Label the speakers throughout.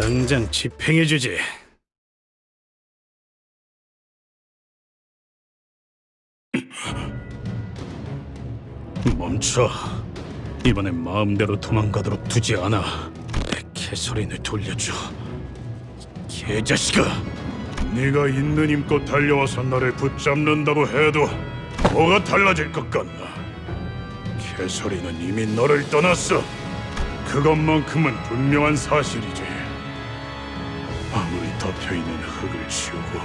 Speaker 1: 당장 집행해주지. 멈춰. 이번엔 마음대로 도망가도록 두지 않아. 내 개소리를 돌려줘. 개자식아. 네가 있는 힘껏 달려와서 나를 붙잡는다고 해도 뭐가 달라질 것 같나? 개소리는 이미 너를 떠났어. 그것만큼은 분명한 사실이지. 아무리 덮여있는 흙을 치우고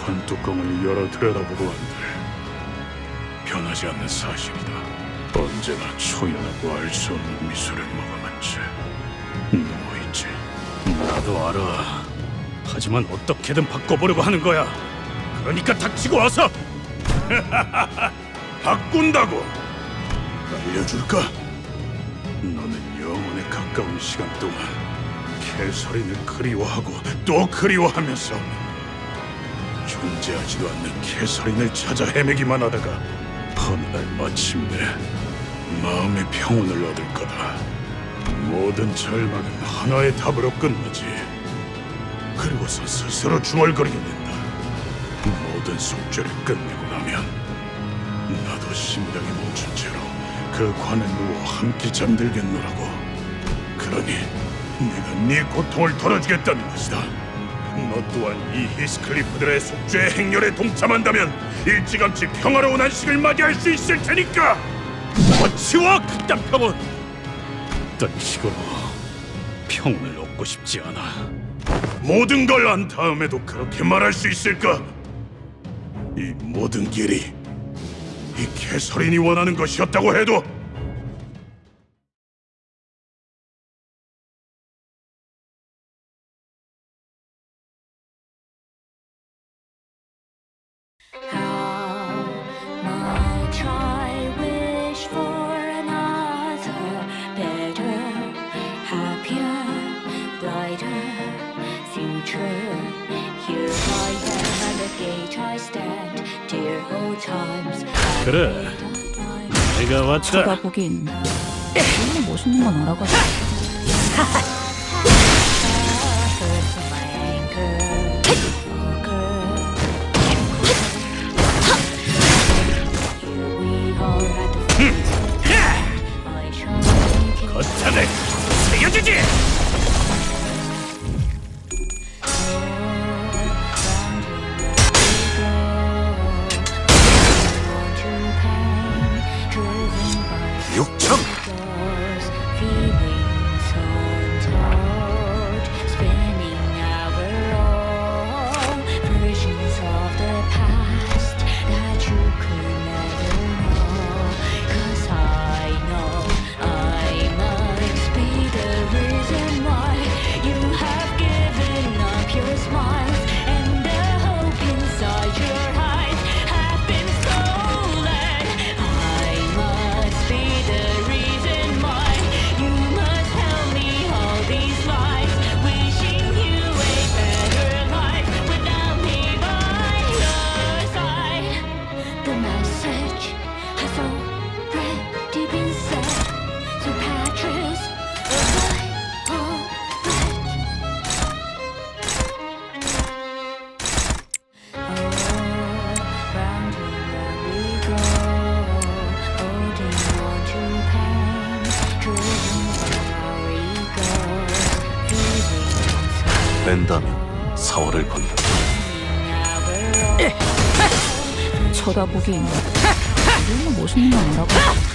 Speaker 1: 관뚜껑을 열어 들여다보고 한들 변하지 않는 사실이다. 언제나 초연하고 알 수 없는 미소를 머금은 채 누워있지. 나도 알아. 하지만 어떻게든 바꿔보려고 하는 거야. 그러니까 닥치고 와서 바꾼다고. 알려줄까? 너는 영혼에 가까운 시간 동안 개소리를 그리워하고 또 그리워하면서 존재하지도 않는 개소리를 찾아 헤매기만 하다가 어느 날 마침내 마음의 평온을 얻을 거다. 모든 절망은 하나의 답으로 끝나지. 그리고서 스스로 중얼거리게 된다. 모든 속죄를 끝내고 나면 나도 심장이 멈춘 채로 그 관에 누워 함께 잠들겠노라고. 그러니 내가 네 고통을 덜어주겠다는 것이다. 너 또한 이 히스클리프들의 속죄의 행렬에 동참한다면 일찌감치 평화로운 안식을 맞이할 수 있을 테니까. 치워 그딴 평온. 이딴 식으로 평온을 얻고 싶지 않아. 모든 걸 안 다음에도 그렇게 말할 수 있을까? 이 모든 길이 이 개소린이 원하는 것이었다고 해도. 그래, 내가 왔다.
Speaker 2: 쳐다보긴 너무 멋있는 건 알아가지고.
Speaker 1: 거stan을 새겨주지. 육청.
Speaker 3: 뺀다면 4월을 건넌다.
Speaker 2: 쳐다보긴 너무 멋있는 건 알아가지고.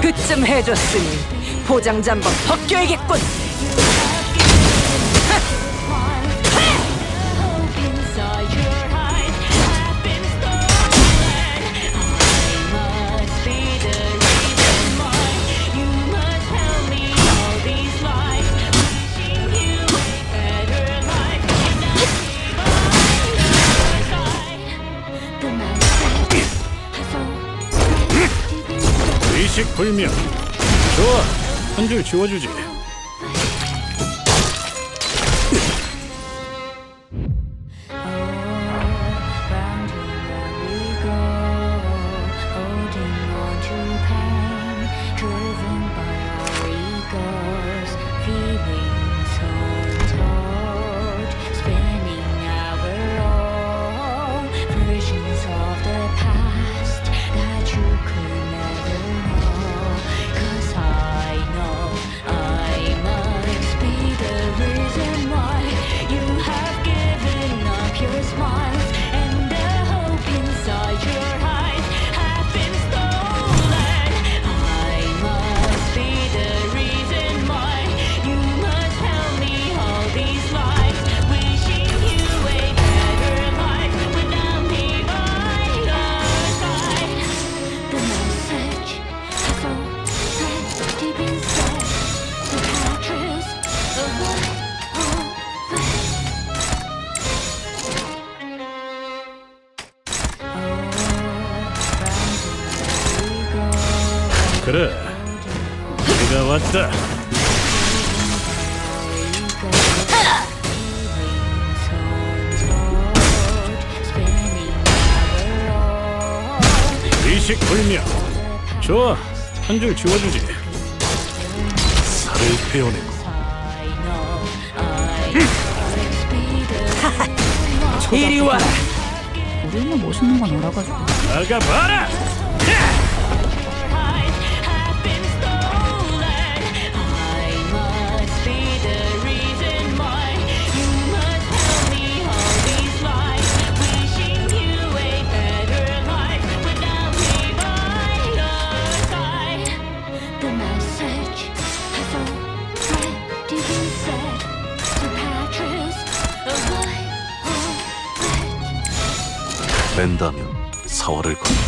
Speaker 4: 그쯤 해줬으니 포장지 한번 벗겨야겠군.
Speaker 1: 의식불명. 좋아, 한 줄 지워주지. 그래, 내가 왔다. 의식 불명. 좋아, 한 줄 지워주지. 살을 베어내고
Speaker 4: 이리 와라.
Speaker 2: 우리는 멋있는 건 알아가지고.
Speaker 1: 나가봐라.
Speaker 3: The message has already been said to Patrice.
Speaker 5: 뺀다면 사활을 건다.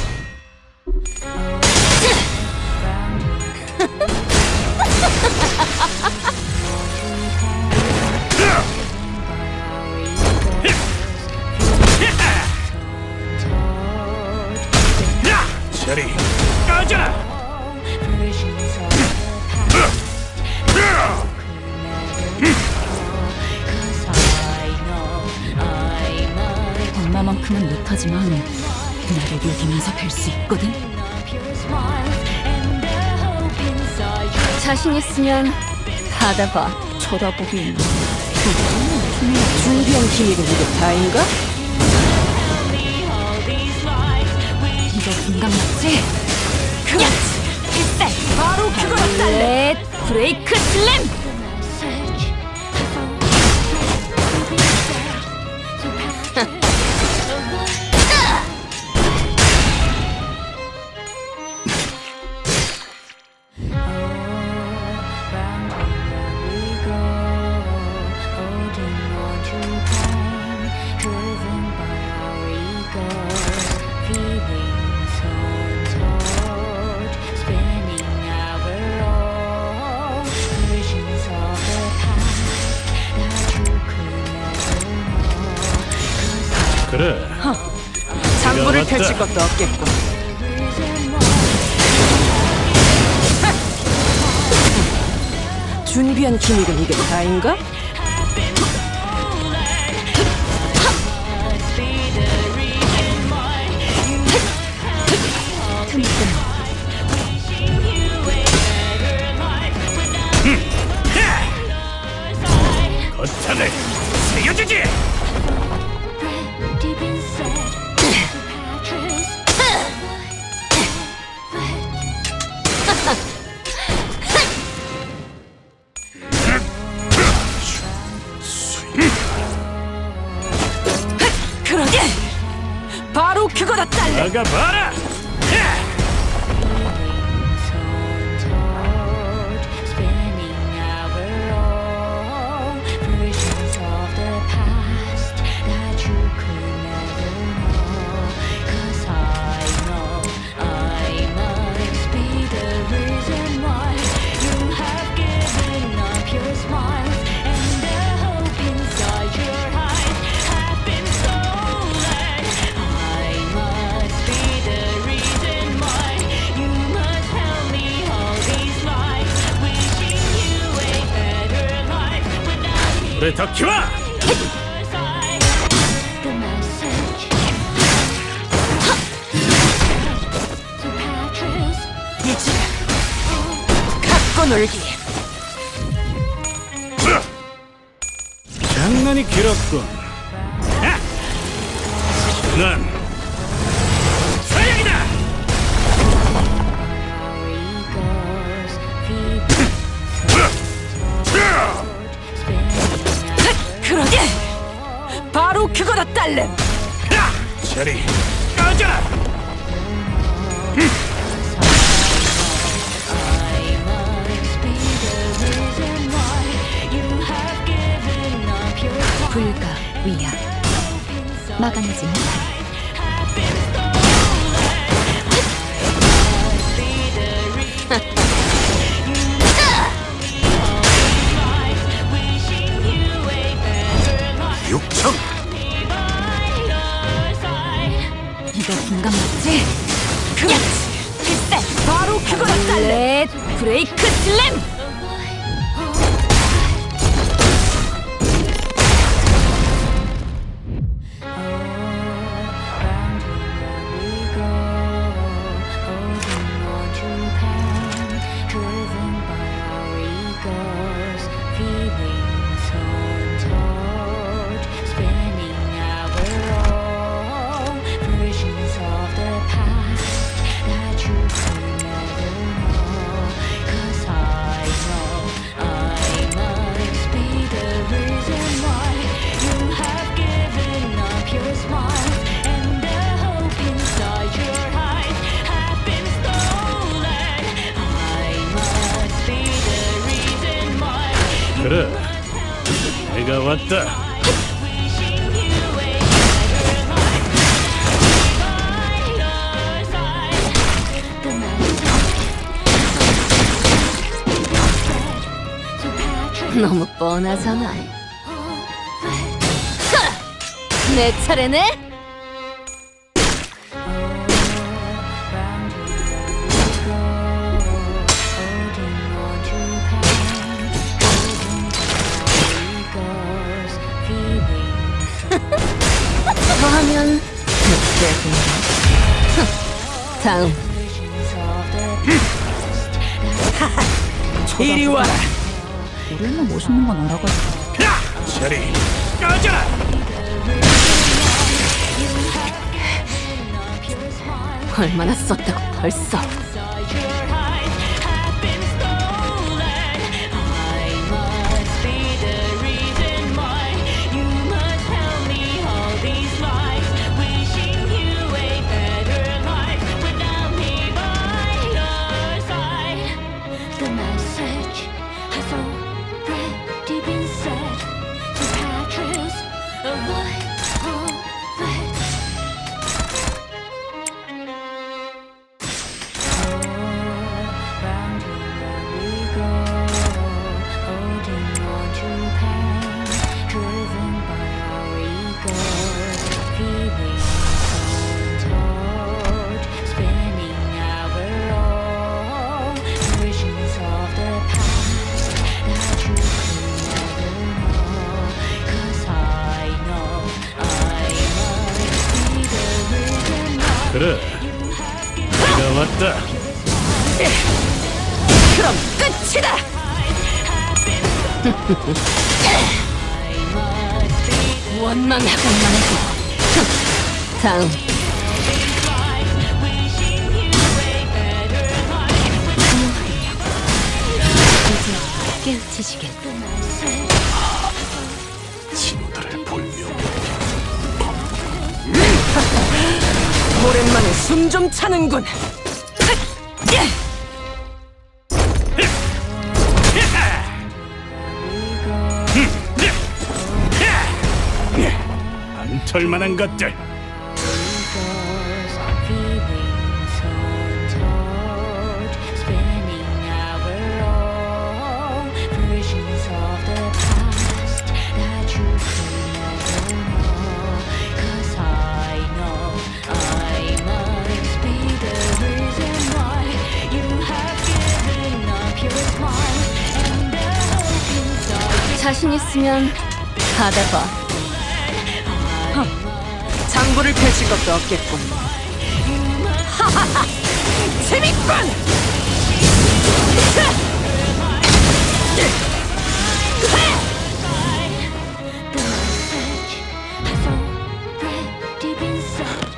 Speaker 1: 자리 꺼져라.
Speaker 2: 얼마만큼은 못하지만 나를 이기면서 뵐 수 있거든. 자신 있으면 받아봐. 쳐다보긴.
Speaker 4: 준비한 기밀은 이게 다인가?
Speaker 2: 이거 공감 맞지?
Speaker 4: 그렇지. 필살. 바로 그거로 딸래.
Speaker 2: 렛 브레이크 슬램.
Speaker 1: 그래,
Speaker 4: 장부를
Speaker 1: 왔다.
Speaker 4: 펼칠 것도 없겠고. 준비한 기밀은 이게 다인가?
Speaker 1: 거탄을 세워주지.
Speaker 3: Already been said to Patrice.
Speaker 4: 그러게. 바로 그거로 딸래.
Speaker 1: 나가봐라.
Speaker 3: Spinning our own versions of the past that you could never know. 'Cause I must be the reason why you have given up your smiles and the hope inside your eyes have been stolen. I must be the reason why you must tell me all these lies, wishing you a better life without me.
Speaker 1: 불에 더 키워.
Speaker 3: The message to Patrice.
Speaker 4: 이제 갖고 놀기.
Speaker 1: 장난이 길었군. 난 서양이다.
Speaker 3: Our egos feed spinning
Speaker 4: 그러게. 바로 그거로 딸래.
Speaker 1: 자리 꺼져라.
Speaker 3: I must be the reason why you have given up your smiles.
Speaker 2: 불가 위야. 막아내지 못해.
Speaker 3: Have been stolen. Must be the reason you must tell me all these lies, wishing you a better life.
Speaker 5: 육청.
Speaker 3: By your side.
Speaker 2: 이거 공감 맞지?
Speaker 4: 그렇지. 필살. 바로 그거다 딸내.
Speaker 2: 렛 브레이크 슬램.
Speaker 1: 그래, 내가 왔다.
Speaker 2: 너무 뻔하잖아. 내 차례네. 더 하면 다음.
Speaker 4: 이리 와라.
Speaker 2: 얼마나 멋있는 건 알아가지고.
Speaker 1: 저리 꺼져라.
Speaker 2: 얼마나 썼다고 벌써.
Speaker 3: The message has already been said to Patrice. Avoid all that. Round and we go, holding on to pain, driven by our egos, feeling untold, spinning our own versions of the past that you could never know. 'Cause I know I must be the reason why.
Speaker 1: 그래, 내가 왔다.
Speaker 4: 그럼 끝이다. 원망하고
Speaker 2: 다음. 깨우치시겠.
Speaker 5: 진우들을 볼명.
Speaker 4: 오랜만에 숨 좀 차는군.
Speaker 1: 안 털만한 것들.
Speaker 3: Feelings untold, spinning our own versions of the past that you could never know. 'Cause I know I must be the reason why you have given up your smile and the hope inside.
Speaker 2: 자신 있으면 받아봐.
Speaker 4: 장부를 펼칠 것도 없겠군. 하하하! 재밌군!
Speaker 3: The message has already been said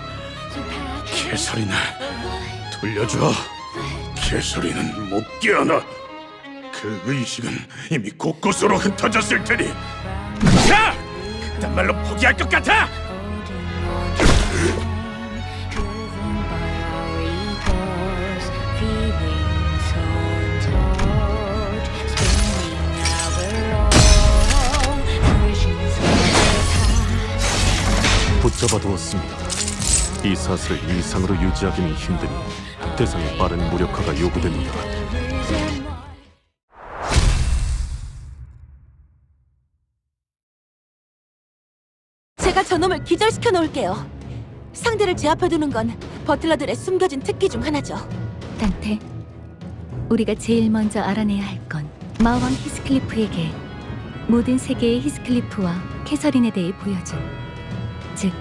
Speaker 3: to Patrick.
Speaker 1: 개소리나 돌려줘. 개소리는 못 깨어나. 그 의식은 이미 곳곳으로 흩어졌을 테니. 자! 그딴 말로 포기할 것 같아?
Speaker 3: Driven by our egos, feelings untold, spinning our own versions of the past.
Speaker 5: 붙잡아 두었습니다. 이 사슬을 이상으로 유지하기는 힘드니 대상의 빠른 무력화가 요구됩니다.
Speaker 6: 제가 저놈을 기절시켜 놓을게요. 상대를 제압해두는 건 버틀러들의 숨겨진 특기 중 하나죠.
Speaker 2: 탄테, 우리가 제일 먼저 알아내야 할 건 마왕 히스클리프에게 모든 세계의 히스클리프와 캐서린에 대해 보여준, 즉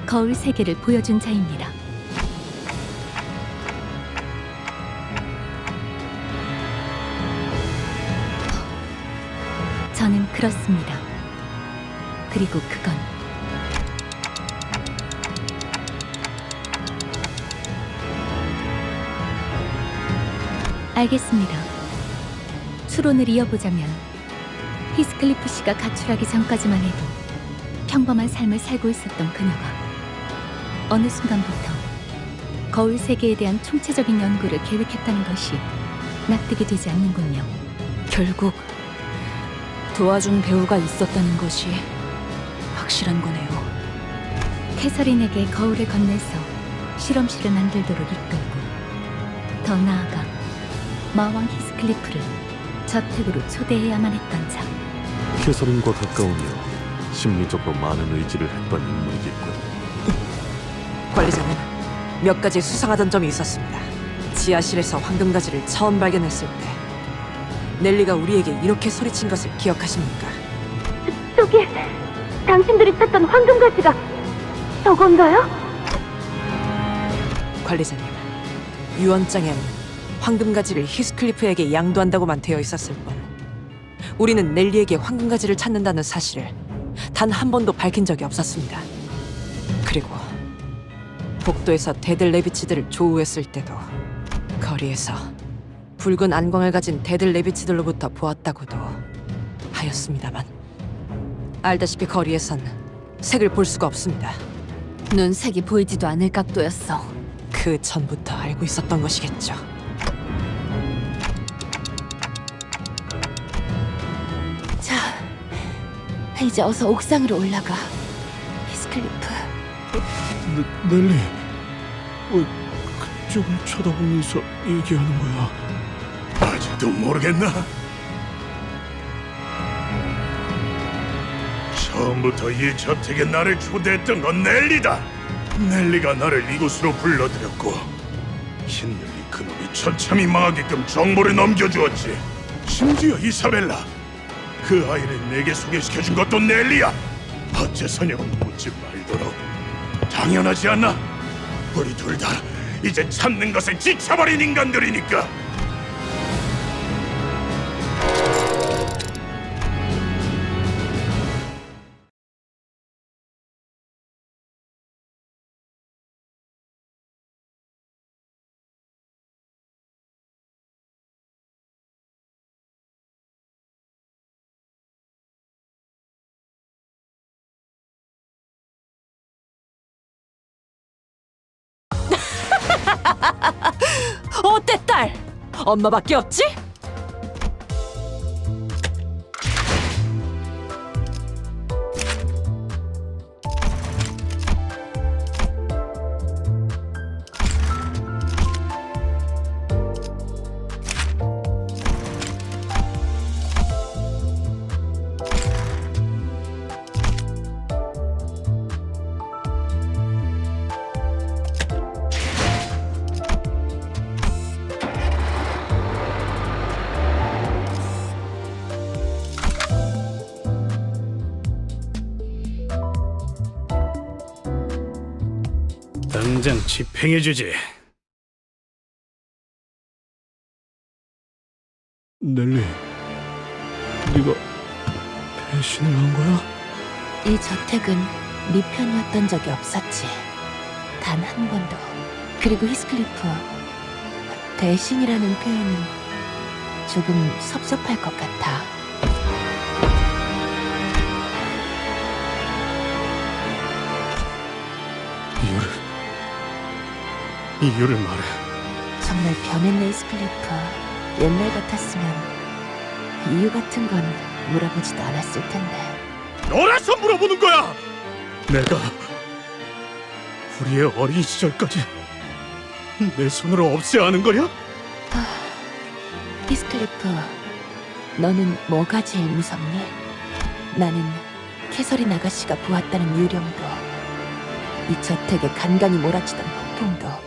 Speaker 2: 거울 세계를 보여준 자입니다. 저는 그렇습니다. 그리고 그건 알겠습니다. 추론을 이어보자면 히스클리프 씨가 가출하기 전까지만 해도 평범한 삶을 살고 있었던 그녀가 어느 순간부터 거울 세계에 대한 총체적인 연구를 계획했다는 것이 납득이 되지 않는군요.
Speaker 6: 결국 도와준 배우가 있었다는 것이 확실한 거네요.
Speaker 2: 캐서린에게 거울을 건네서 실험실을 만들도록 이끌고, 더 나아가 마왕 히스클리프를 저택으로 초대해야만 했던 자.
Speaker 5: 캐서린과 가까우며 심리적으로 많은 의지를 했던 인물이겠군.
Speaker 4: 관리자는 몇 가지 수상하던 점이 있었습니다. 지하실에서 황금가지를 처음 발견했을 때 넬리가 우리에게 이렇게 소리친 것을 기억하십니까?
Speaker 6: 저기 당신들이 찾던 황금가지가 저건가요?
Speaker 4: 관리자님, 유언장엔 황금가지를 히스클리프에게 양도한다고만 되어 있었을 뿐 우리는 넬리에게 황금가지를 찾는다는 사실을 단 한 번도 밝힌 적이 없었습니다. 그리고 복도에서 데들 레비치들을 조우했을 때도 거리에서 붉은 안광을 가진 데들 레비치들로부터 보았다고도 하였습니다만, 알다시피 거리에선 색을 볼 수가 없습니다.
Speaker 6: 눈색이 보이지도 않을 각도였어.
Speaker 4: 그 전부터 알고 있었던 것이겠죠.
Speaker 6: 자, 이제 어서 옥상으로 올라가. 히스클리프.
Speaker 1: 넬리, 왜 그쪽을 쳐다보면서 얘기하는 거야? 아직도 모르겠나? 처음부터 이 저택에 나를 초대했던 건 넬리다. 넬리가 나를 이곳으로 불러들였고, 흰넬리 그놈이 처참히 망하게끔 정보를 넘겨주었지. 심지어 이사벨라, 그 아이를 내게 소개시켜준 것도 넬리야. 어째서냐고 묻지 말도록. 당연하지 않나? 우리 둘 다 이제 찾는 것에 지쳐버린 인간들이니까.
Speaker 4: 어때, 딸? 엄마밖에 없지?
Speaker 1: 당장 집행해주지. 넬리, 네가 배신을 한 거야?
Speaker 6: 이 저택은 네 편이었던 적이 없었지. 단 한 번도. 그리고 히스클리프, 배신이라는 표현은 조금 섭섭할 것 같아.
Speaker 1: 이유를 말해.
Speaker 6: 정말 변했네, 히스클리프. 옛날 같았으면 이유 같은 건 물어보지도 않았을 텐데.
Speaker 1: 너라서 물어보는 거야. 내가 우리의 어린 시절까지 내 손으로 없애야 하는 거야?
Speaker 6: 히스클리프, 너는 뭐가 제일 무섭니? 나는 캐서린 아가씨가 보았다는 유령도, 이 저택에 간간히 몰아치던 폭풍도,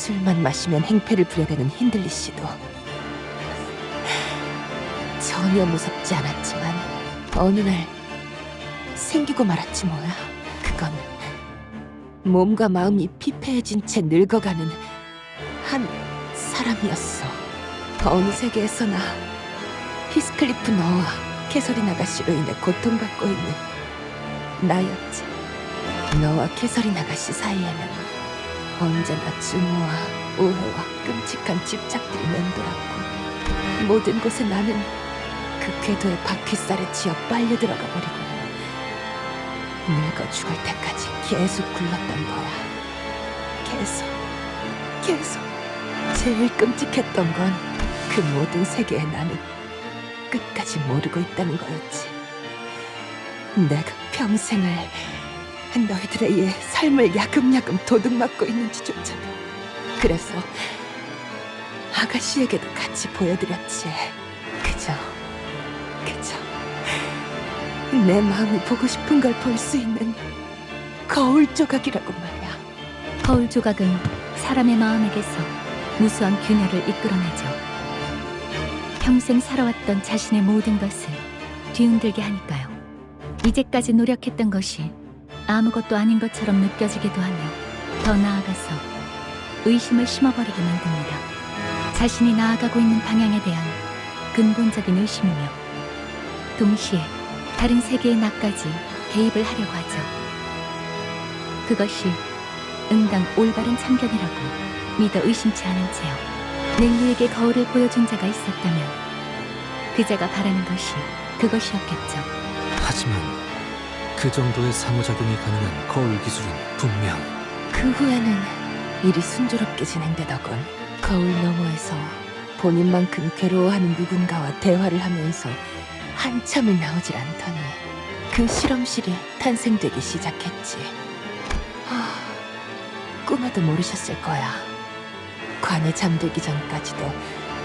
Speaker 6: 술만 마시면 행패를 부려대는 힌들리 씨도 전혀 무섭지 않았지만 어느 날 생기고 말았지 뭐야. 그건 몸과 마음이 피폐해진 채 늙어가는 한 사람이었어. 어느 세계에서나 히스클리프 너와 캐서린 아가씨로 인해 고통받고 있는 나였지. 너와 캐서린 아가씨 사이에는 언제나 증오와 오해와 끔찍한 집착들이 맴돌았고 모든 곳에 나는 그 궤도의 바퀴살에 쥐어 빨려 들어가 버리고 늙어 죽을 때까지 계속 굴렀던 거야. 계속. 제일 끔찍했던 건 그 모든 세계에 나는 끝까지 모르고 있다는 거였지. 내가 평생을 너희들에 의해 삶을 야금야금 도둑맞고 있는지조차. 그래서 아가씨에게도 같이 보여드렸지. 그저 내 마음이 보고 싶은 걸 볼 수 있는 거울 조각이라고 말이야.
Speaker 2: 거울 조각은 사람의 마음에게서 무수한 균열을 이끌어내죠. 평생 살아왔던 자신의 모든 것을 뒤흔들게 하니까요. 이제까지 노력했던 것이 아무것도 아닌 것처럼 느껴지기도 하며 더 나아가서 의심을 심어버리게 만듭니다. 자신이 나아가고 있는 방향에 대한 근본적인 의심이며 동시에 다른 세계의 나까지 개입을 하려고 하죠. 그것이 응당 올바른 참견이라고 믿어 의심치 않은 채요. 넬리에게 거울을 보여준 자가 있었다면 그 자가 바라는 것이 그것이었겠죠.
Speaker 7: 하지만 그 정도의 상호작용이 가능한 거울 기술은 분명
Speaker 6: 그 후에는 일이 순조롭게 진행되더군. 거울 너머에서 본인만큼 괴로워하는 누군가와 대화를 하면서 한참을 나오질 않더니 그 실험실이 탄생되기 시작했지. 꿈에도 모르셨을 거야. 관에 잠들기 전까지도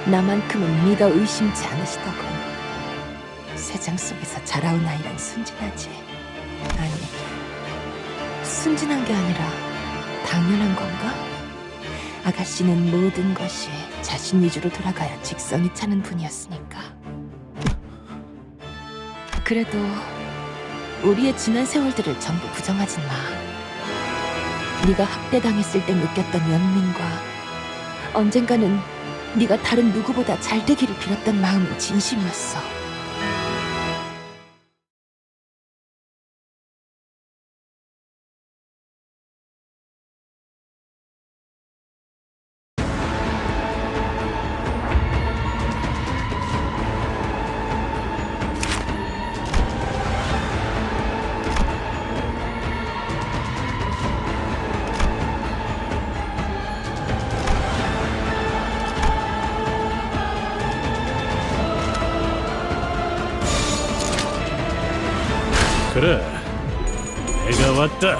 Speaker 6: 나만큼은 믿어 의심치 않으시더군. 세상 속에서 자라온 아이란 순진하지. 아니, 순진한 게 아니라 당연한 건가? 아가씨는 모든 것이 자신 위주로 돌아가야 직성이 차는 분이었으니까. 그래도 우리의 지난 세월들을 전부 부정하진 마. 네가 학대당했을 때 느꼈던 연민과 언젠가는 네가 다른 누구보다 잘 되기를 빌었던 마음은 진심이었어.
Speaker 1: 그래, 내가 왔다.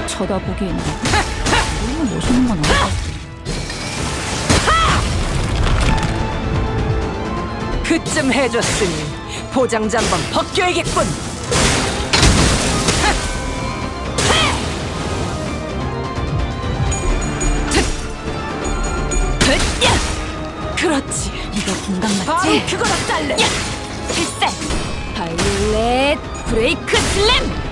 Speaker 2: 쳐다보기엔 너무 멋있는 건 아니야.
Speaker 4: 그쯤 해줬으니 보장자 한번 벗겨야겠군. 그렇지.
Speaker 2: 이거 공감
Speaker 4: 바로
Speaker 2: 맞지?
Speaker 4: 그거라 딸래.
Speaker 2: 필살! 바이올렛 브레이크 슬램!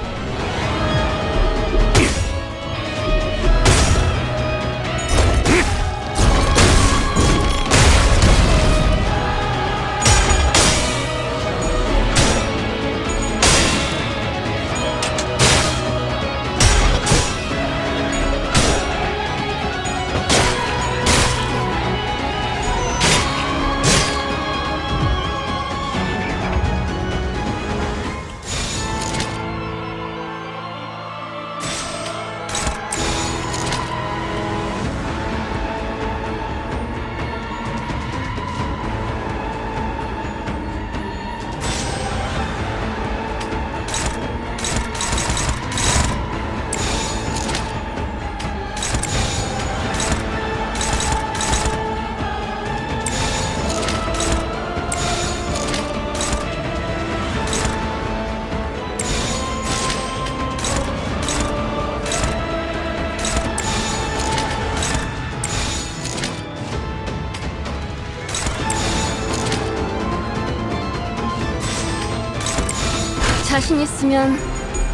Speaker 2: 자신 있으면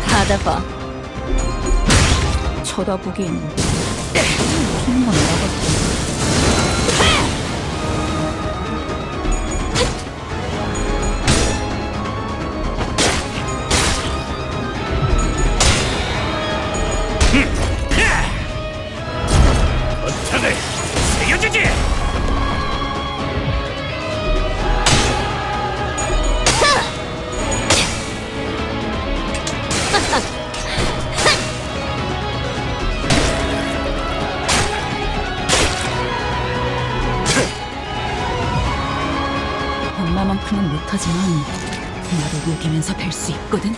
Speaker 2: 받아봐. 쳐다보긴 무슨 건 나같아.
Speaker 1: 어차네 새겨주지.
Speaker 2: 엄마만큼은 못하지만 나도 녹이면서 뵐 수 있거든.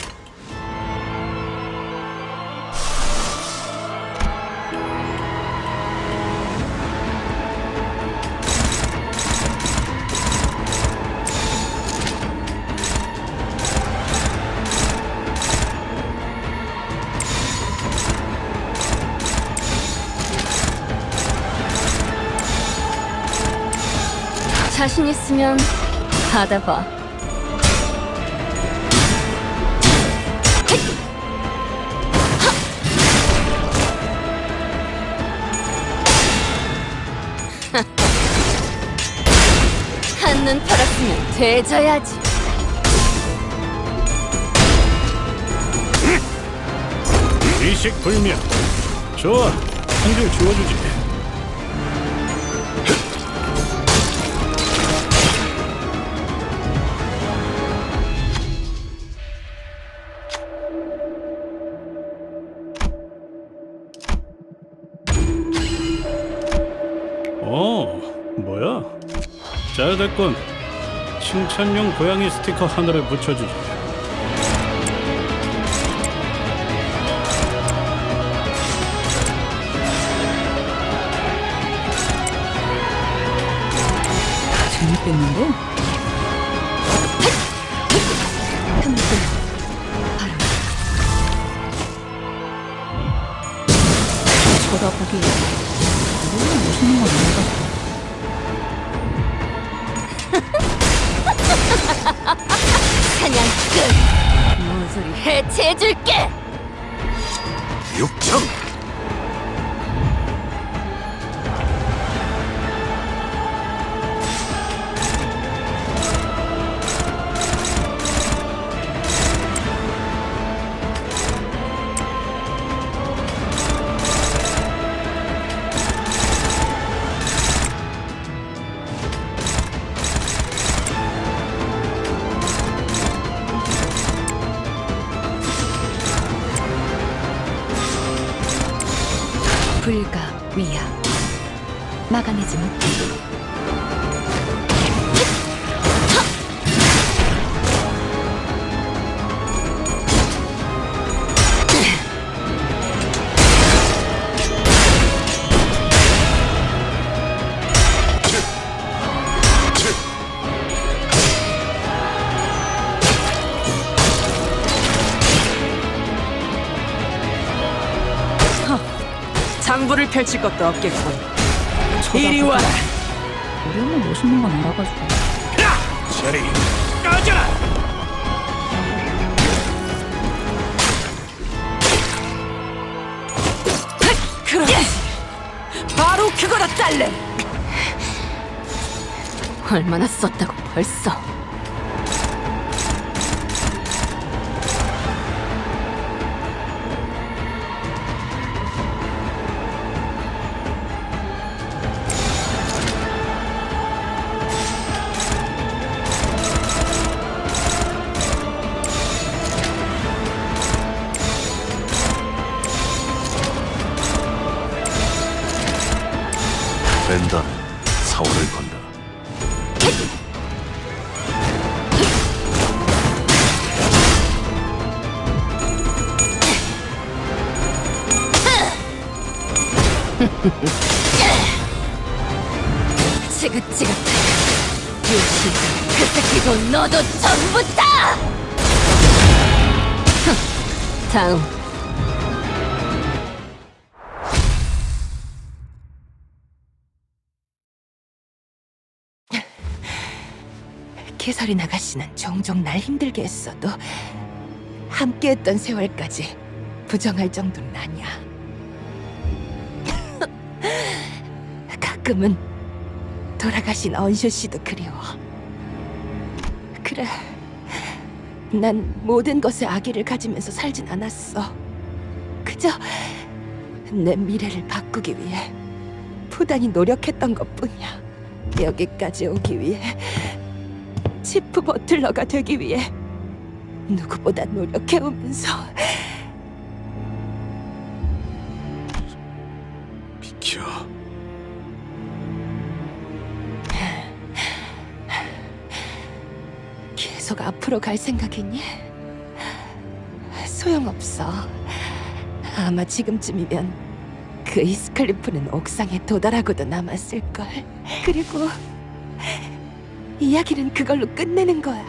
Speaker 2: 자신 있으면 받아봐. 한눈 팔았으면 되져야지.
Speaker 1: 의식불명. 좋아, 한 줄 지워주지. 뭐야? 잘 됐군. 칭찬용 고양이 스티커 하나를 붙여주지.
Speaker 2: 재밌겠는데? 쳐다보기 무슨 건 나같아. 사냥 끝! 모조리 해체해줄게!
Speaker 1: 육청.
Speaker 2: 불가 위야 막아내지 못해.
Speaker 4: 장부를 펼칠 것도 없겠군. 이리 와.
Speaker 2: 우리는 멋있는 건 알아가지고.
Speaker 1: 자리 꺼져라.
Speaker 4: 그렇지. 바로 그거다, 딸내.
Speaker 2: 얼마나 썼다고 벌써.
Speaker 5: 벤다는 사활을 건다.
Speaker 2: 지긋지긋해. 유시, 그 새끼도 너도 전부 다! 다음.
Speaker 6: 캐서린 아가씨는 종종 날 힘들게 했어도 함께했던 세월까지 부정할 정도는 아니야. 가끔은 돌아가신 언쇼 씨도 그리워. 그래, 난 모든 것에 악의를 가지면서 살진 않았어. 그저 내 미래를 바꾸기 위해 부단히 노력했던 것뿐이야. 여기까지 오기 위해, 치프 버틀러가 되기 위해 누구보다 노력해오면서.
Speaker 1: 비켜.
Speaker 6: 계속 앞으로 갈 생각이니? 소용없어. 아마 지금쯤이면 그 히스클리프는 옥상에 도달하고도 남았을걸. 그리고 이야기는 그걸로 끝내는 거야.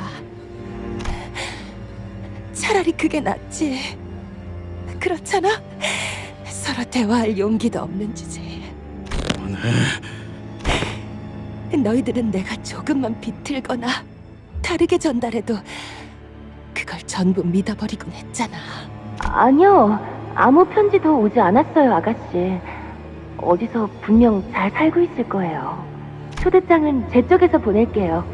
Speaker 6: 차라리 그게 낫지. 그렇잖아? 서로 대화할 용기도 없는 주제에 너희들은 내가 조금만 비틀거나 다르게 전달해도 그걸 전부 믿어버리곤 했잖아.
Speaker 2: 아니요. 아무 편지도 오지 않았어요, 아가씨. 어디서 분명 잘 살고 있을 거예요. 초대장은 제 쪽에서 보낼게요.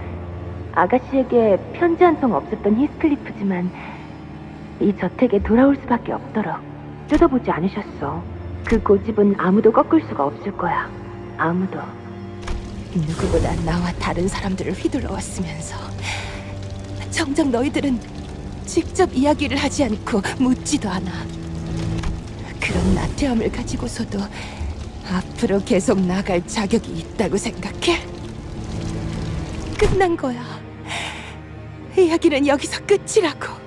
Speaker 2: 아가씨에게 편지 한 통 없었던 히스클리프지만 이 저택에 돌아올 수밖에 없도록 뜯어보지 않으셨어. 그 고집은 아무도 꺾을 수가 없을 거야. 아무도.
Speaker 6: 누구보다 나와 다른 사람들을 휘둘러왔으면서 정작 너희들은 직접 이야기를 하지 않고 묻지도 않아. 그런 나태함을 가지고서도 앞으로 계속 나갈 자격이 있다고 생각해? 끝난 거야. 이야기는 여기서 끝이라고.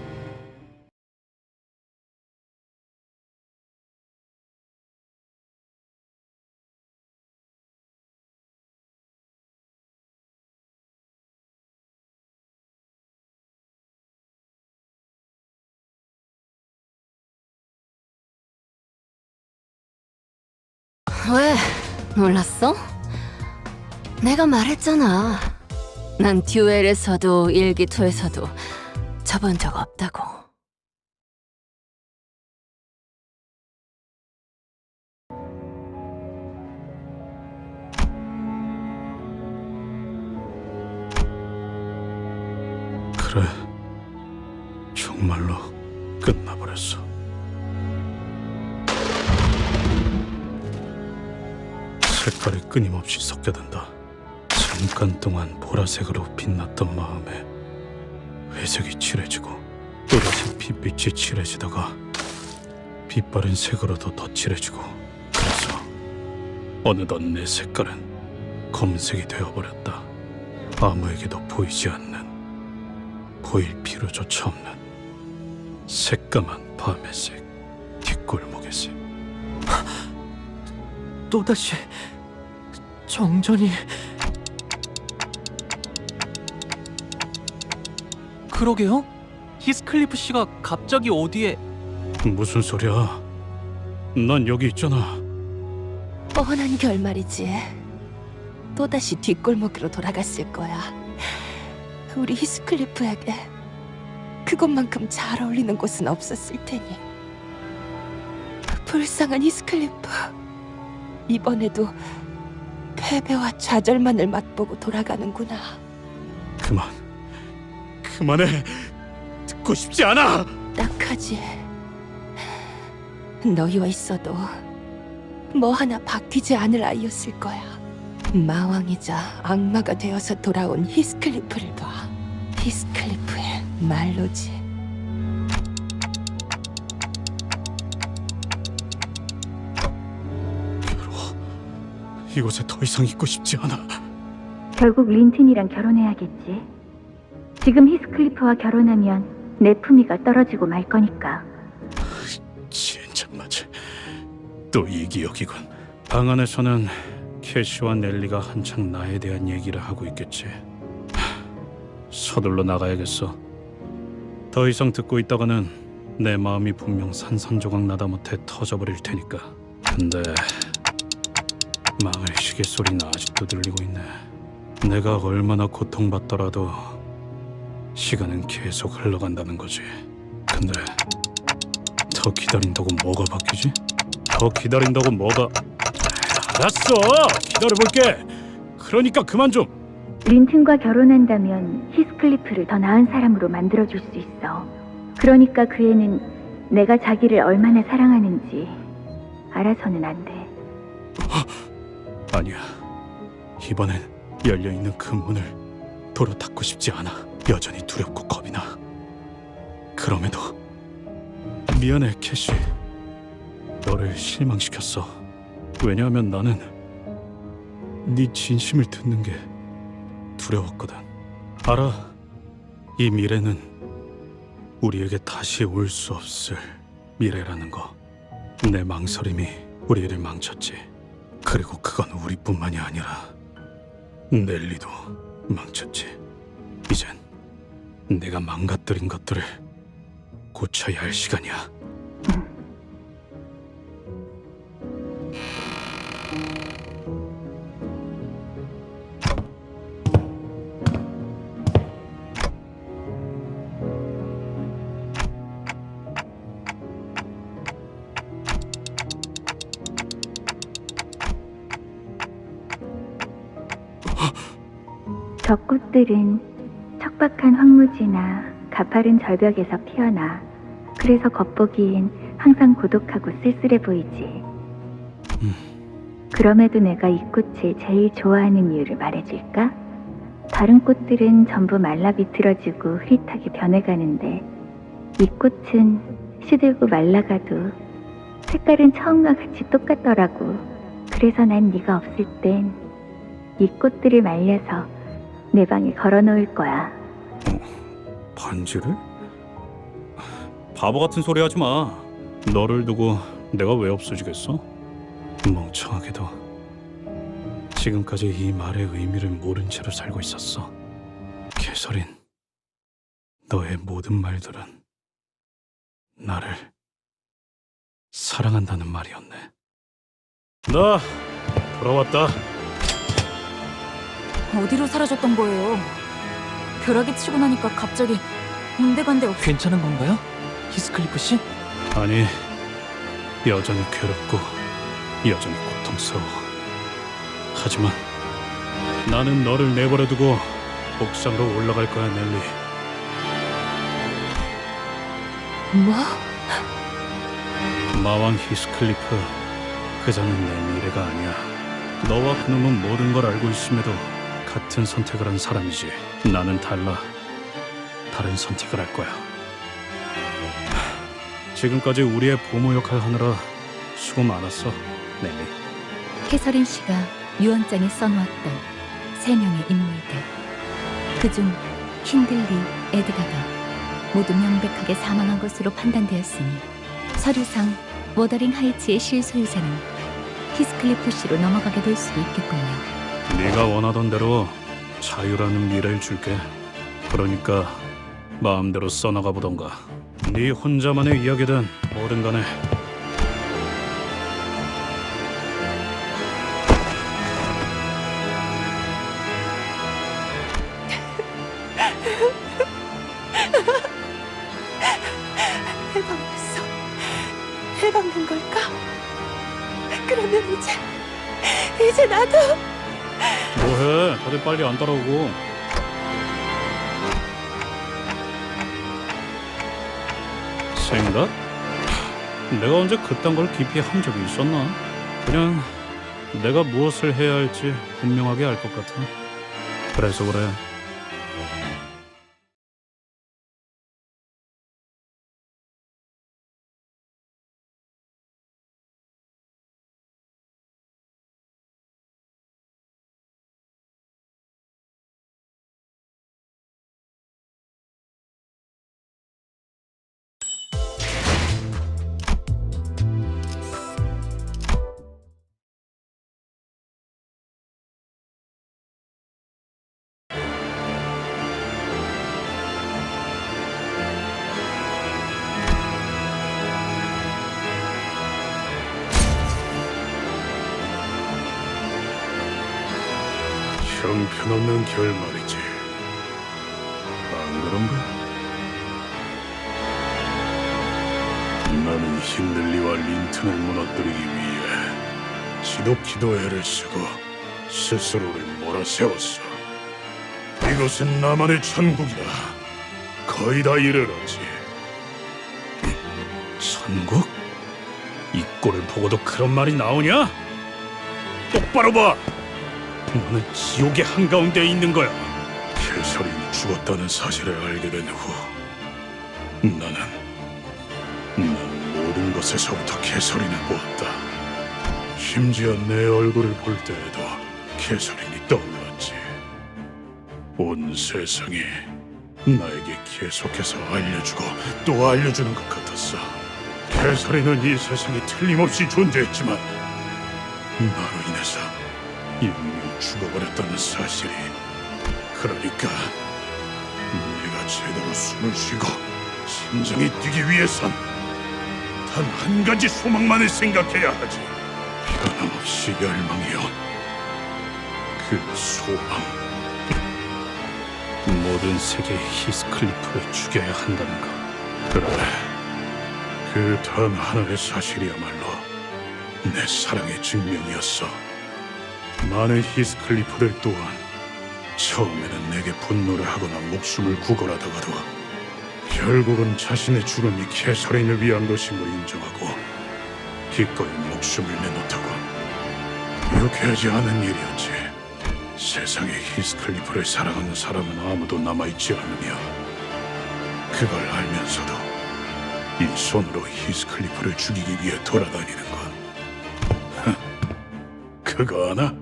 Speaker 8: 왜? 놀랐어? 내가 말했잖아. 난 듀엘에서도 일기토에서도 접은 적 없다고.
Speaker 1: 그래, 정말로 끝나버렸어. 색깔이 끊임없이 섞여든다. 잠깐 동안 보라색으로 빛났던 마음에 회색이 칠해지고 또다시 핏빛이 칠해지다가 빛바랜 색으로도 더 칠해지고, 그래서 어느덧 내 색깔은 검색이 되어버렸다. 아무에게도 보이지 않는, 보일 필요조차 없는 새까만 밤의 색, 뒷골목의 색.
Speaker 7: 또다시 정전이. 그러게요? 히스클리프 씨가 갑자기 어디에...
Speaker 1: 무슨 소리야? 난 여기 있잖아.
Speaker 6: 뻔한 결말이지. 또다시 뒷골목으로 돌아갔을 거야. 우리 히스클리프에게 그것만큼 잘 어울리는 곳은 없었을 테니. 불쌍한 히스클리프. 이번에도 패배와 좌절만을 맛보고 돌아가는구나.
Speaker 1: 그만해. 듣고 싶지 않아.
Speaker 6: 딱하지. 너희와 있어도 뭐 하나 바뀌지 않을 아이였을 거야. 마왕이자 악마가 되어서 돌아온 히스클리프를 봐. 히스클리프의 말로지.
Speaker 1: 이곳에 더 이상 있고 싶지 않아.
Speaker 2: 결국 린튼이랑 결혼해야겠지. 지금 히스클리프와 결혼하면 내 품위가 떨어지고 말 거니까.
Speaker 1: 진짜마지. 또 이기적이군. 방 안에서는 캐시와 넬리가 한창 나에 대한 얘기를 하고 있겠지. 서둘러 나가야겠어. 더 이상 듣고 있다가는 내 마음이 분명 산산조각 나다 못해 터져버릴 테니까. 근데 망할 시계 소리는 아직도 들리고 있네. 내가 얼마나 고통받더라도 시간은 계속 흘러간다는 거지. 근데 더 기다린다고 뭐가 바뀌지? 더 기다린다고 뭐가... 알았어! 기다려볼게! 그러니까 그만 좀!
Speaker 2: 린튼과 결혼한다면 히스클리프를 더 나은 사람으로 만들어줄 수 있어. 그러니까 그 애는 내가 자기를 얼마나 사랑하는지 알아서는 안 돼.
Speaker 1: 아니야. 이번엔 열려있는 그 문을 도로 닫고 싶지 않아. 여전히 두렵고 겁이 나. 그럼에도 미안해, 캐시. 너를 실망시켰어. 왜냐하면 나는 네 진심을 듣는 게 두려웠거든. 알아. 이 미래는 우리에게 다시 올 수 없을 미래라는 거. 내 망설임이 우리를 망쳤지. 그리고 그건 우리뿐만이 아니라 넬리도 망쳤지. 이젠 내가 망가뜨린 것들을 고쳐야 할 시간이야.
Speaker 2: 저 꽃들은 척박한 황무지나 가파른 절벽에서 피어나. 그래서 겉보기엔 항상 고독하고 쓸쓸해 보이지. 그럼에도 내가 이 꽃을 제일 좋아하는 이유를 말해줄까? 다른 꽃들은 전부 말라 비틀어지고 흐릿하게 변해가는데 이 꽃은 시들고 말라가도 색깔은 처음과 같이 똑같더라고. 그래서 난 네가 없을 땐 이 꽃들을 말려서 내 방에 걸어놓을 거야.
Speaker 1: 반지를? 바보 같은 소리 하지 마. 너를 두고 내가 왜 없어지겠어? 멍청하게도 지금까지 이 말의 의미를 모른 채로 살고 있었어. 캐서린, 너의 모든 말들은 나를 사랑한다는 말이었네. 나 돌아왔다.
Speaker 3: 어디로 사라졌던 거예요? 벼락이 치고 나니까 갑자기 온데간데 없...
Speaker 7: 괜찮은 건가요? 히스클리프 씨?
Speaker 1: 아니, 여전히 괴롭고 여전히 고통스러워. 하지만 나는 너를 내버려두고 옥상으로 올라갈 거야, 넬리.
Speaker 6: 뭐?
Speaker 1: 마왕 히스클리프, 그자는 내 미래가 아니야. 너와 그놈은 모든 걸 알고 있음에도 같은 선택을 한 사람이지. 나는 달라. 다른 선택을 할 거야. 지금까지 우리의 부모 역할 하느라 수고 많았어, 넬리.
Speaker 2: 캐서린 씨가 유언장에 써놓았던 3명의 인물들. 그중 힌들리, 에드가가 모두 명백하게 사망한 것으로 판단되었으니 서류상 워더링 하이츠의 실소유자는 히스클리프 씨로 넘어가게 될 수도 있겠군요.
Speaker 1: 네가 원하던 대로 자유라는 미래를 줄게. 그러니까 마음대로 써나가 보던가. 네 혼자만의 이야기든 뭐든 간에.
Speaker 6: 해방됐어. 해방된 걸까? 그러면 이제 나도
Speaker 1: 뭐해? 다들 빨리 안 따라오고. 생각? 내가 언제 그딴 걸 깊이 한 적이 있었나? 그냥 내가 무엇을 해야 할지 분명하게 알 것 같아. 그래서 그래. 형편없는 결말이지. 안 그런가? 나는 힌들리와 린튼을 무너뜨리기 위해 지독히도 애를 쓰고 스스로를 몰아세웠어. 이곳은 나만의 천국이다. 거의 다 이르렀지. 천국? 이 꼴을 보고도 그런 말이 나오냐? 똑바로 봐! 너는 지옥의 한가운데에 있는 거야. 캐서린이 죽었다는 사실을 알게 된 후 나는 모든 것에서부터 캐서린을 보았다. 심지어 내 얼굴을 볼 때에도 캐서린이 떠올랐지. 온 세상이 나에게 계속해서 알려주고 또 알려주는 것 같았어. 캐서린은 이 세상에 틀림없이 존재했지만 나로 인해서 일명 죽어버렸다는 사실이. 그러니까 내가 제대로 숨을 쉬고 심장이 뛰기 위해선 단 한 가지 소망만을 생각해야 하지. 변함없이 열망해온 그 소망. 모든 세계의 히스클리프를 죽여야 한다는 것. 그래, 그 단 하나의 사실이야말로 내 사랑의 증명이었어. 많은 히스클리프들 또한 처음에는 내게 분노를 하거나 목숨을 구걸하다가도 결국은 자신의 죽음이 캐서린을 위한 것인 걸 인정하고 기꺼이 목숨을 내놓다고. 유쾌하지 않은 일이었지. 세상에 히스클리프를 사랑하는 사람은 아무도 남아있지 않으며 그걸 알면서도 이 손으로 히스클리프를 죽이기 위해 돌아다니는 것. 그거 아나?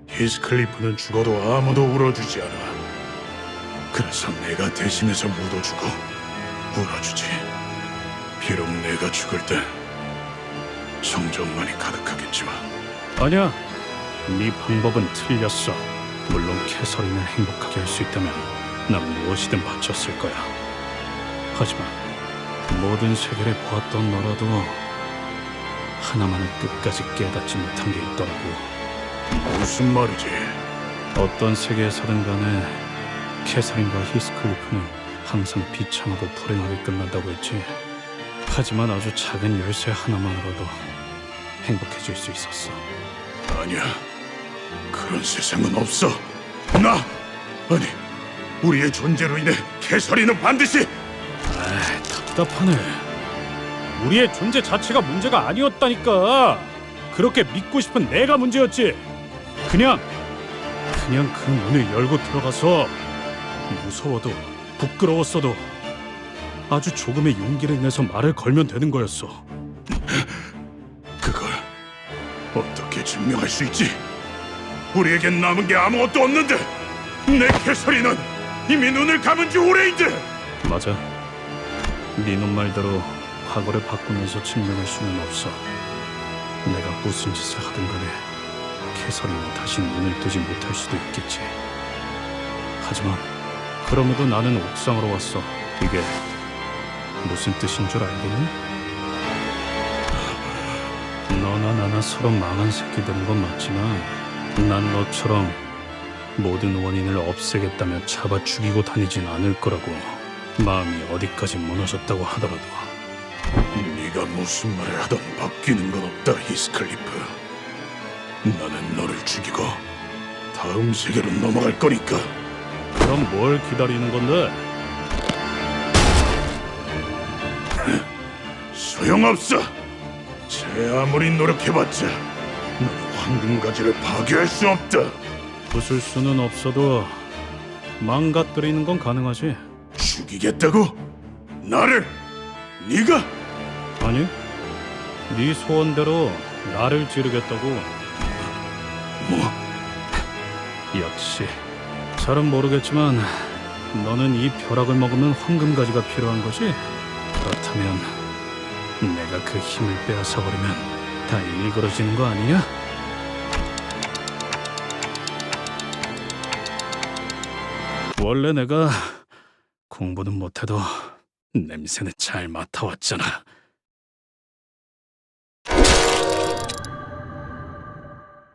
Speaker 1: 히스클리프는 죽어도 아무도 울어주지 않아. 그래서 내가 대신해서 묻어주고 울어주지. 비록 내가 죽을 땐 정적만이 가득하겠지만. 아니야, 네 방법은 틀렸어. 물론 캐서린을 행복하게 할 수 있다면 난 무엇이든 바쳤을 거야. 하지만 모든 세계를 보았던 너라도 하나만은 끝까지 깨닫지 못한 게 있더라고. 무슨 말이지? 어떤 세계에서든 간에 캐서린과 히스클리프는 항상 비참하고 불행하게 끝난다고 했지. 하지만 아주 작은 열쇠 하나만으로도 행복해질 수 있었어. 아니야, 그런 세상은 없어. 아니, 우리의 존재로 인해 캐서린은 반드시. 답답하네. 우리의 존재 자체가 문제가 아니었다니까. 그렇게 믿고 싶은 내가 문제였지. 그냥 그 문을 열고 들어가서 무서워도 부끄러웠어도 아주 조금의 용기를 내서 말을 걸면 되는 거였어. 그걸 어떻게 증명할 수 있지? 우리에겐 남은 게 아무것도 없는데. 내 캐서린은 이미 눈을 감은 지 오래인데. 맞아. 네 놈 말대로 과거를 바꾸면서 증명할 수는 없어. 내가 무슨 짓을 하든 간에 캐서린이 다시 눈을 뜨지 못할 수도 있겠지. 하지만 그럼에도 나는 옥상으로 왔어. 이게 무슨 뜻인 줄 알겠니? 너나 나나 서로 망한 새끼들인 건 맞지만 난 너처럼 모든 원인을 없애겠다며 잡아 죽이고 다니진 않을 거라고. 마음이 어디까지 무너졌다고 하더라도. 네가 무슨 말을 하든 바뀌는 건 없다, 히스클리프. 나는 너를 죽이고 다음 세계로 넘어갈 거니까. 그럼 뭘 기다리는 건데? 소용없어. 제 아무리 노력해봤자 너는 황금가지를 파괴할 수 없다. 부술 수는 없어도 망가뜨리는 건 가능하지. 죽이겠다고? 나를? 네가? 아니, 네 소원대로 나를 찌르겠다고. 뭐? 역시 잘은 모르겠지만 너는 이 벼락을 먹으면 황금가지가 필요한 거지? 그렇다면 내가 그 힘을 빼앗아버리면 다 일그러지는 거 아니냐? 원래 내가 공부는 못해도 냄새는 잘 맡아왔잖아.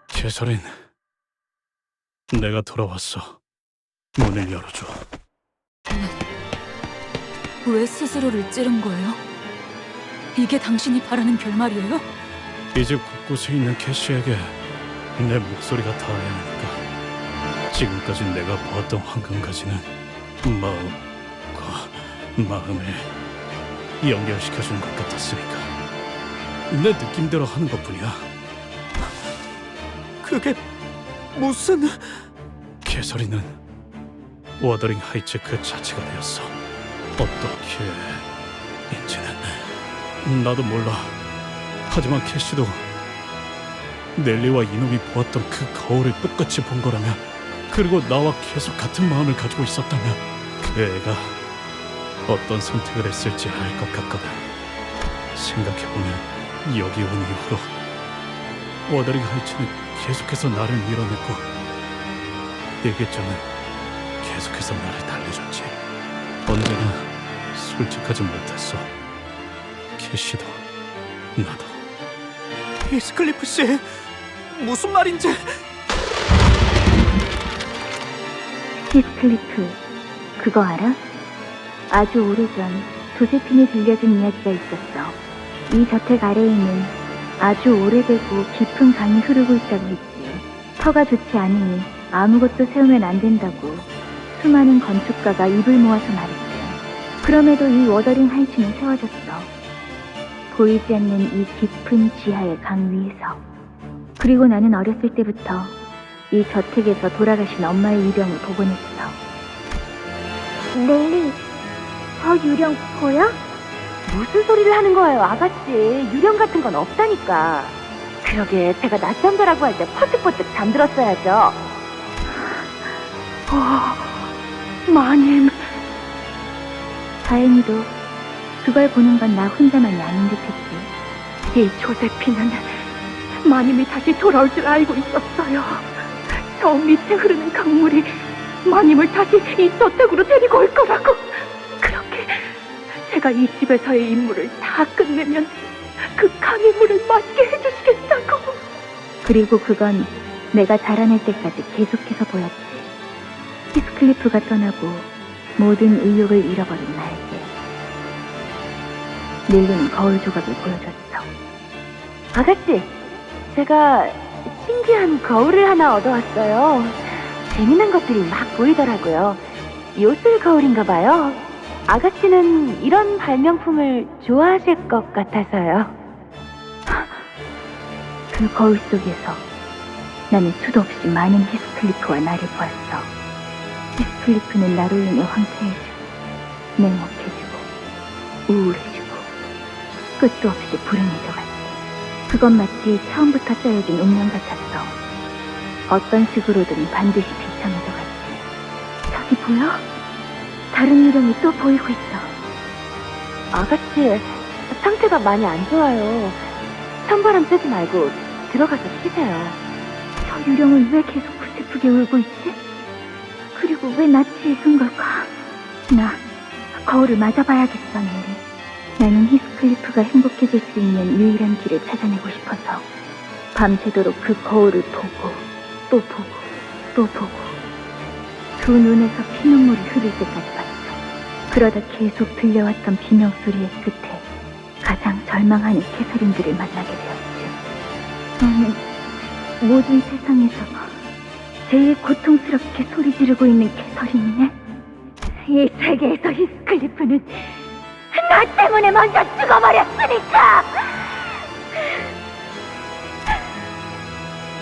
Speaker 1: 캐서린, 내가 돌아왔어. 문을 열어줘.
Speaker 2: 왜 스스로를 찌른 거예요? 이게 당신이 바라는 결말이에요?
Speaker 1: 이제 곳곳에 있는 캐시에게 내 목소리가 닿아야 하니까. 지금까지 내가 보았던 황금가지는 마음과 마음을 연결시켜주는 것 같았으니까 내 느낌대로 하는 것뿐이야.
Speaker 7: 그게 무슨...
Speaker 1: 개소리는 워더링 하이츠 그 자체가 되었어. 어떻게인지는 나도 몰라. 하지만 캐시도 넬리와 이놈이 보았던 그 거울을 똑같이 본 거라면, 그리고 나와 계속 같은 마음을 가지고 있었다면 그 애가 어떤 선택을 했을지 알 것 같거든. 생각해보면 여기 온 이후로 워더링 하이츠는 계속해서 나를 밀어내고 일기장은 계속해서 나를 달래줬지. 언제나 솔직하지 못했어. 캐시도 나도.
Speaker 7: 히스클리프 씨, 무슨 말인지...
Speaker 9: 히스클리프, 그거 알아? 아주 오래전 조세핀이 들려준 이야기가 있었어. 이 저택 아래에는 아주 오래되고 깊은 강이 흐르고 있다고 했지. 터가 좋지 않으니 아무것도 세우면 안 된다고 수많은 건축가가 입을 모아서 말했대. 그럼에도 이 워더링 하이츠는 세워졌어. 보이지 않는 이 깊은 지하의 강 위에서. 그리고 나는 어렸을 때부터 이 저택에서 돌아가신 엄마의 유령을 보곤 했어. 넬리, 저 유령 보여? 무슨 소리를 하는 거예요, 아가씨. 유령 같은 건 없다니까. 그러게, 제가 낮잠 자라고 할 때 퍼뜩퍼뜩 잠들었어야죠. 마님. 다행히도 그걸 보는 건 나 혼자만이 아닌 듯했지. 이 조세피는 마님이 다시 돌아올 줄 알고 있었어요. 저 밑에 흐르는 강물이 마님을 다시 이 저택으로 데리고 올 거라고. 그렇게 제가 이 집에서의 임무를 다 끝내면 그 강의 물을 마시게 해주시겠다고. 그리고 그건 내가 자라날 때까지 계속해서 보였지. 히스클리프가 떠나고 모든 의욕을 잃어버린 나에게 넬리는 거울 조각을 보여줬어. 아가씨, 제가 신기한 거울을 하나 얻어왔어요. 재미난 것들이 막 보이더라고요. 요술 거울인가 봐요. 아가씨는 이런 발명품을 좋아하실 것 같아서요. 그 거울 속에서 나는 수도 없이 많은 히스클리프와 나를 보았어. 히스클리프는 나로 인해 황폐해지고 냉혹해지고 우울해지고 끝도 없이 불행해져갔지. 그건 마치 처음부터 짜여진 운명 같았어. 어떤 식으로든 반드시 비참해져갔지. 저기 보여? 다른 유령이 또 보이고 있어. 아가씨, 상태가 많이 안 좋아요. 찬바람 쐬지 말고 들어가서 쉬세요. 저 유령은 왜 계속 슬프게 울고 있지? 그리고 왜 낯이 익은 걸까? 나 거울을 맞아봐야겠어, 넬리. 나는 히스클리프가 행복해질 수 있는 유일한 길을 찾아내고 싶어서 밤새도록 그 거울을 보고 또 보고 또 보고 두 눈에서 피눈물이 흐를 때까지 봤어. 그러다 계속 들려왔던 비명소리의 끝에 가장 절망하는 캐서린들을 만나게 되었지. 너는 모든 세상에서 제일 고통스럽게 소리 지르고 있는 캐서린이네. 이 세계에서 히스클리프는 나 때문에 먼저 죽어버렸으니까!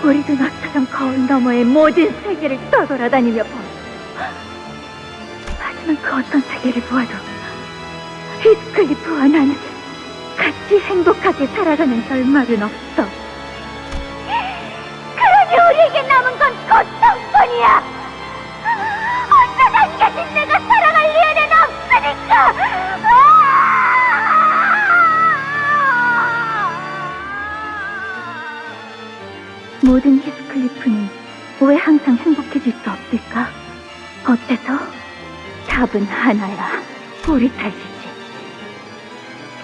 Speaker 9: 우리도 너처럼 거울 너머의 모든 세계를 떠돌아다니며 보았어. 하지만 그 어떤 세계를 보아도 히스클리프와 나는 같이 행복하게 살아가는 결말은 없어. 그러니 우리에게 남은 건 고통뿐이야. 혼자 남겨진 내가 살아갈 리에는 없으니까. 모든 히스클리프는 왜 항상 행복해질 수 없을까? 어째서? 답은 하나야. 우리 탓이지.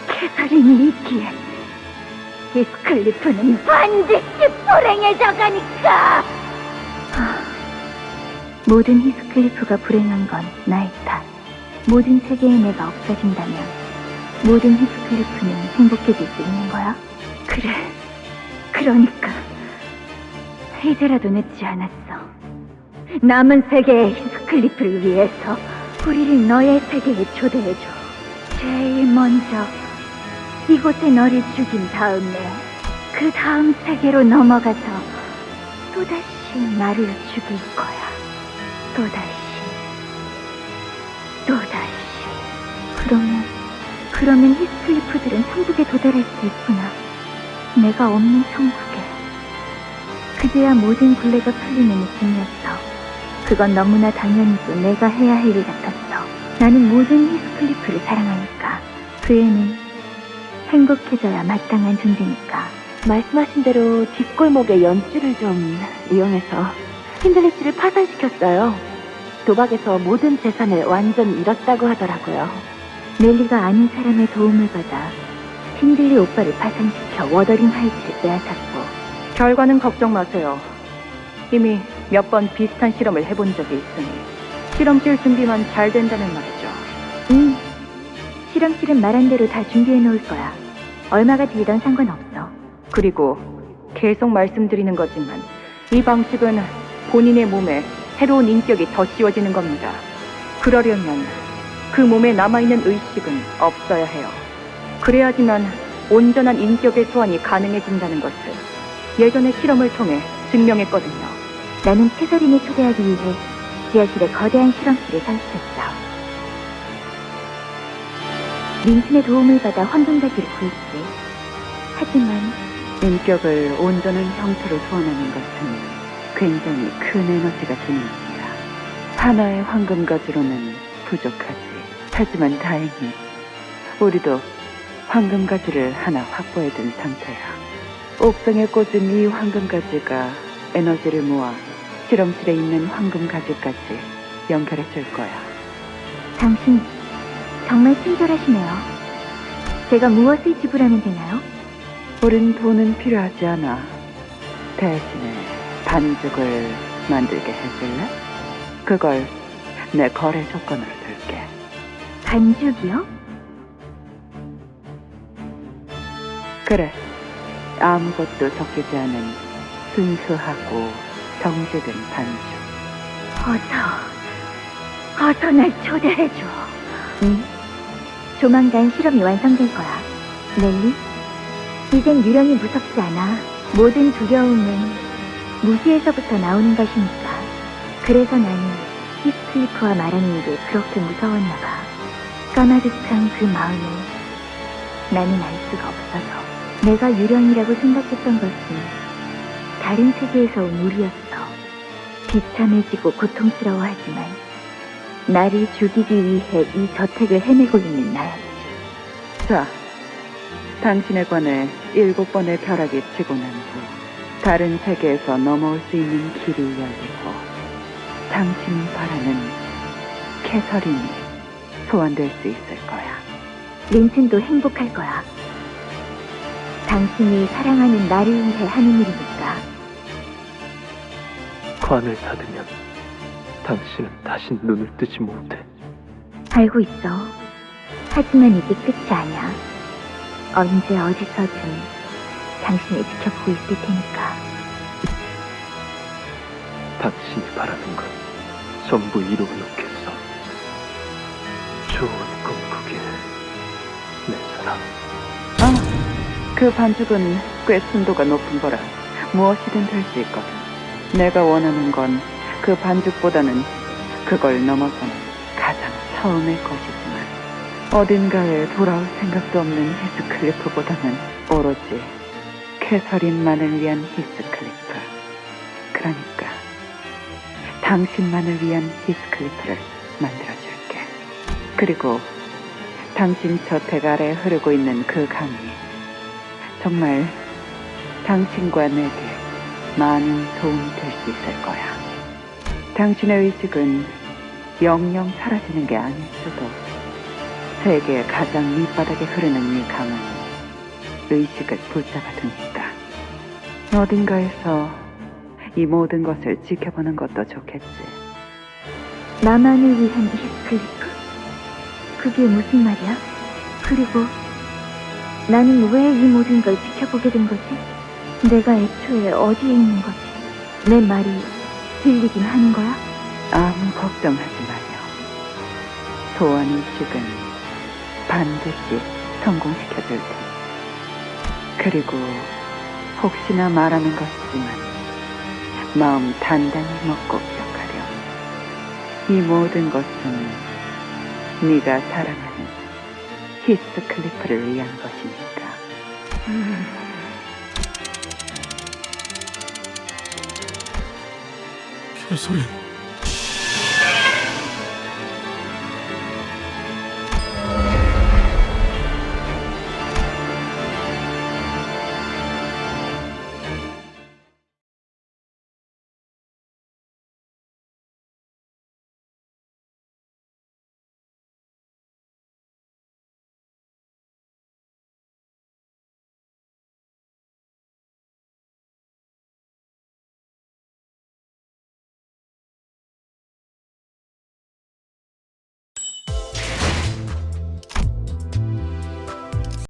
Speaker 9: 캐서린이 있기에 히스클리프는 반드시 불행해져 가니까. 모든 히스클리프가 불행한 건 나의 탓. 모든 세계의 내가 없어진다면 모든 히스클리프는 행복해질 수 있는 거야? 그래. 그러니까 이제라도 늦지 않았어. 남은 세계의 히스클리프를 위해서 우리를 너의 세계에 초대해줘. 제일 먼저 이곳에 너를 죽인 다음에 그 다음 세계로 넘어가서 또다시 나를 죽일 거야. 또다시. 그러면 히스클리프들은 천국에 도달할 수 있구나. 내가 없는 천국에. 그제야 모든 굴레가 풀리는 느낌이었어. 그건 너무나 당연히도 내가 해야 할 일 같았어. 나는 모든 히스클리프를 사랑하니까. 그 애는 행복해져야 마땅한 존재니까.
Speaker 6: 말씀하신 대로 뒷골목의 연줄을 좀 이용해서 힌들리시를 파산시켰어요. 도박에서 모든 재산을 완전 잃었다고 하더라고요.
Speaker 9: 넬리가 아는 사람의 도움을 받아 힌들리 오빠를 파산시켜 워더링 하이츠를 빼앗았고.
Speaker 10: 결과는 걱정 마세요. 이미 몇 번 비슷한 실험을 해본 적이 있으니 실험실 준비만 잘 된다는 말이죠.
Speaker 9: 실험실은 말한 대로 다 준비해 놓을 거야. 얼마가 들던 상관없어.
Speaker 10: 그리고 계속 말씀드리는 거지만 이 방식은 본인의 몸에 새로운 인격이 더 씌워지는 겁니다. 그러려면 그 몸에 남아있는 의식은 없어야 해요. 그래야지만 온전한 인격의 소환이 가능해진다는 것을 예전의 실험을 통해 증명했거든요.
Speaker 9: 나는 캐서린을 초대하기 위해 지하실에 거대한 실험실을 설치했어. 린슨의 도움을 받아 황금가지를 구했지. 하지만
Speaker 10: 인격을 온전한 형태로 소환하는 것은 굉장히 큰 에너지가 드는 일이야. 하나의 황금가지로는 부족하지. 하지만 다행히 우리도 황금가지를 하나 확보해둔 상태야. 옥상에 꽂은 이 황금가지가 에너지를 모아 실험실에 있는 황금가지까지 연결해줄 거야.
Speaker 9: 당신 정말 친절하시네요. 제가 무엇을 지불하면 되나요?
Speaker 10: 우린 돈은 필요하지 않아. 대신에 반죽을 만들게 해줄래? 그걸 내 거래 조건으로 둘게.
Speaker 9: 반죽이요?
Speaker 10: 그래. 아무것도 섞이지 않은 순수하고 정제된 반죽.
Speaker 9: 어서 날 초대해줘. 응? 조만간 실험이 완성될 거야. 넬리, 이젠 유령이 무섭지 않아. 모든 두려움은 무지에서부터 나오는 것이니까. 그래서 나는 히스클리프와 말하는 게 그렇게 무서웠나 봐. 까마득한 그 마음을 나는 알 수가 없어서. 내가 유령이라고 생각했던 것은 다른 세계에서 온 우리였어. 비참해지고 고통스러워하지만 나를 죽이기 위해 이 저택을 헤매고 있는 나였지.
Speaker 10: 자, 당신에 관해 7번의 벼락이 치고 난 후 다른 세계에서 넘어올 수 있는 길이 열리고 당신이 바라는 캐서린이 소환될 수 있을 거야.
Speaker 9: 린슨도 행복할 거야. 당신이 사랑하는 나를 위해 하는 일이니까.
Speaker 7: 관을 닫으면 당신은 다시 눈을 뜨지 못해.
Speaker 9: 알고 있어. 하지만 이게 끝이 아니야. 언제 어디서든 당신을 지켜보고 있을 테니까.
Speaker 7: 당신이 바라는 건 전부 이루어 놓겠어. 좋은 꿈 꾸길, 내 사랑.
Speaker 10: 그 반죽은 꽤 순도가 높은 거라 무엇이든 될 수 있거든. 내가 원하는 건 그 반죽보다는 그걸 넘어선 가장 처음의 것이지만 어딘가에 돌아올 생각도 없는 히스클리프보다는 오로지 캐서린만을 위한 히스클리프. 그러니까 당신만을 위한 히스클리프를 만들어줄게. 그리고 당신 저택 아래 흐르고 있는 그 강이 정말 당신과 내게 많은 도움이 될 수 있을 거야. 당신의 의식은 영영 사라지는 게 아닐 수도. 세계의 가장 밑바닥에 흐르는 이 강은 의식을 붙잡아 두니까. 어딘가에서 이 모든 것을 지켜보는 것도 좋겠지.
Speaker 9: 나만을 위한 히스클리프? 그게 무슨 말이야? 그리고 나는 왜 이 모든 걸 지켜보게 된 거지? 내가 애초에 어디에 있는 거지? 내 말이 들리긴 하는 거야?
Speaker 10: 아무 걱정하지 마요. 소원 의식은 반드시 성공시켜줄 테니. 그리고 혹시나 말하는 것이지만 마음 단단히 먹고 기억하렴. 이 모든 것은 네가 사랑하는 히스클리프를 위한 것이니까.
Speaker 1: 개소리.